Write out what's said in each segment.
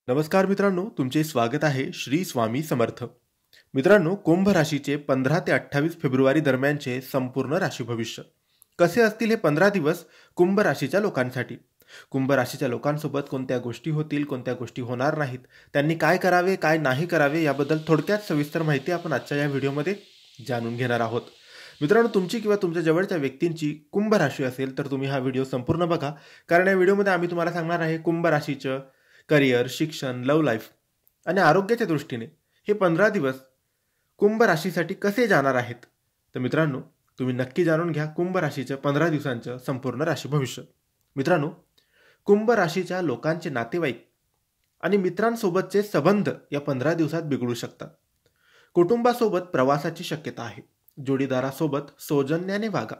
नमस्कार मित्रांनो, तुमचे स्वागत आहे श्री स्वामी समर्थ. मित्रांनो, कुंभ राशीचे 15 ते 28 फेब्रुवारी दरम्यानचे संपूर्ण राशी भविष्य कसे असतील हे 15 दिवस कुंभ राशीच्या लोकांसाठी. कुंभ राशीच्या लोकांसोबत कोणत्या गोष्टी होतील, कोणत्या गोष्टी होणार नाहीत, त्यांनी काय करावे, काय नाही करावे याबद्दल थोडक्यात सविस्तर माहिती आपण आजच्या या व्हिडिओमध्ये जाणून घेणार आहोत. मित्रांनो, तुमची किंवा तुमच्या जवळच्या व्यक्तींची कुंभ राशी असेल तर तुम्ही हा व्हिडिओ संपूर्ण बघा, कारण या व्हिडिओमध्ये आम्ही तुम्हाला सांगणार आहे कुंभ राशीचं करिअर, शिक्षण, लव्ह लाईफ आणि आरोग्याच्या दृष्टीने हे 15 दिवस कुंभ राशीसाठी कसे जाणार आहेत. तर मित्रांनो, तुम्ही नक्की जाणून घ्या कुंभ राशीचं 15 दिवसांचं संपूर्ण राशी भविष्य. मित्रांनो, कुंभ राशीच्या लोकांचे नातेवाईक आणि मित्रांसोबतचे संबंध या 15 दिवसात बिघडू शकतात. कुटुंबासोबत प्रवासाची शक्यता आहे. जोडीदारासोबत सौजन्याने वागा.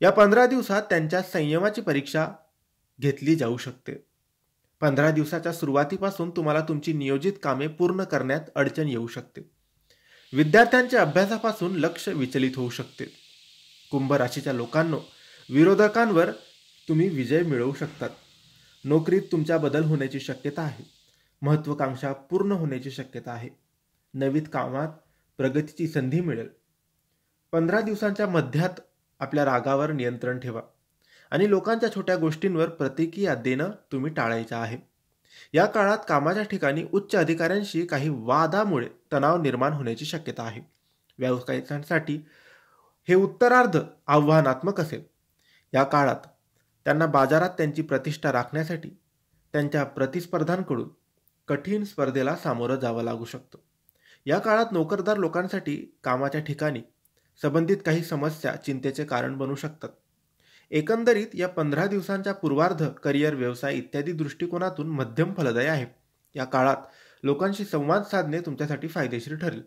या 15 दिवसात त्यांच्या संयमाची परीक्षा घेतली जाऊ शकते. 15 दिवसाच्या सुरुवातीपासून तुम्हाला तुमची नियोजित कामे पूर्ण करण्यात अडचण येऊ शकते. विद्यार्थ्यांच्या अभ्यासापासून लक्ष विचलित होऊ शकते. कुंभ राशीच्या लोकांनो, विरोधकांवर तुम्ही विजय मिळवू शकतात. नोकरीत तुमच्या बदल होण्याची शक्यता आहे. महत्त्वाकांक्षा पूर्ण होण्याची शक्यता आहे. नवीन कामात प्रगतीची संधी मिळेल. 15 दिवसांच्या मध्यात आपल्या रागावर नियंत्रण ठेवा आणि लोकांच्या छोट्या गोष्टींवर प्रतिक्रिया देणं तुम्ही टाळायचं आहे. या काळात कामाच्या ठिकाणी उच्च अधिकाऱ्यांशी काही वादामुळे तणाव निर्माण होण्याची शक्यता आहे. व्यावसायिकांसाठी हे उत्तरार्ध आव्हानात्मक असेल. या काळात त्यांना बाजारात त्यांची प्रतिष्ठा राखण्यासाठी त्यांच्या प्रतिस्पर्ध्यांकडून कठीण स्पर्धेला सामोरं जावं लागू शकतं. या काळात नोकरदार लोकांसाठी कामाच्या ठिकाणी संबंधित काही समस्या चिंतेचे कारण बनू शकतात. एकंदरीत या 15 दिवसांच्या पूर्वार्ध करिअर, व्यवसाय इत्यादी दृष्टिकोनातून मध्यम फलदायी आहे. या काळात लोकांशी संवाद साधणे तुमच्यासाठी फायदेशीर ठरेल.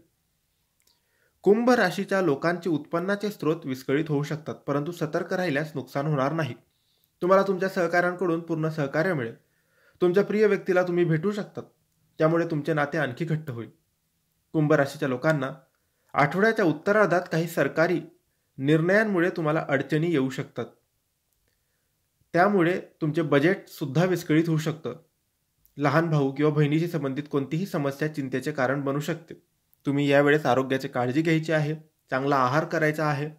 कुंभ राशीच्या लोकांचे उत्पन्नाचे स्रोत विस्कळीत होऊ शकतात, परंतु सतर्क राहिल्यास नुकसान होणार नाही. तुम्हाला तुमच्या सहकाऱ्यांकडून पूर्ण सहकार्य मिळेल. तुमच्या प्रिय व्यक्तीला तुम्ही भेटू शकतात, त्यामुळे तुमचे नाते आणखी घट्ट होईल. कुंभ राशीच्या लोकांना आठवड्याच्या उत्तरार्धात काही सरकारी निर्णयांमुळे तुम्हाला अडचणी येऊ शकतात. त्यामुळे तुमचे बजेट सुद्धा विस्कळीत होऊ शकतं. लहान भाऊ किंवा बहिणीशी संबंधित कोणतीही समस्या चिंतेचे कारण बनू शकते. तुम्ही यावेळेस आरोग्याची काळजी घ्यायची आहे. चांगला आहार करायचा आहे.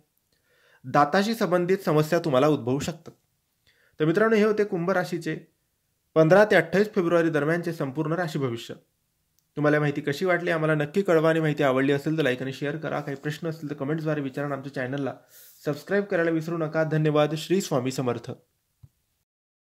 दाताशी संबंधित समस्या तुम्हाला उद्भवू शकतात. तर मित्रांनो, हे होते कुंभ राशीचे 15 ते 28 फेब्रुवारी दरम्यानचे संपूर्ण राशी भविष्य. तुम्हाला माहिती कशी वाटली आम्हाला नक्की कळवा आणि माहिती आवडली असेल तर लाईक आणि शेअर करा. काही प्रश्न असतील तर कमेंट्सद्वारे विचारा. आमच्या चॅनलला सबस्क्राईब करायला विसरू नका. धन्यवाद. श्री स्वामी समर्थ.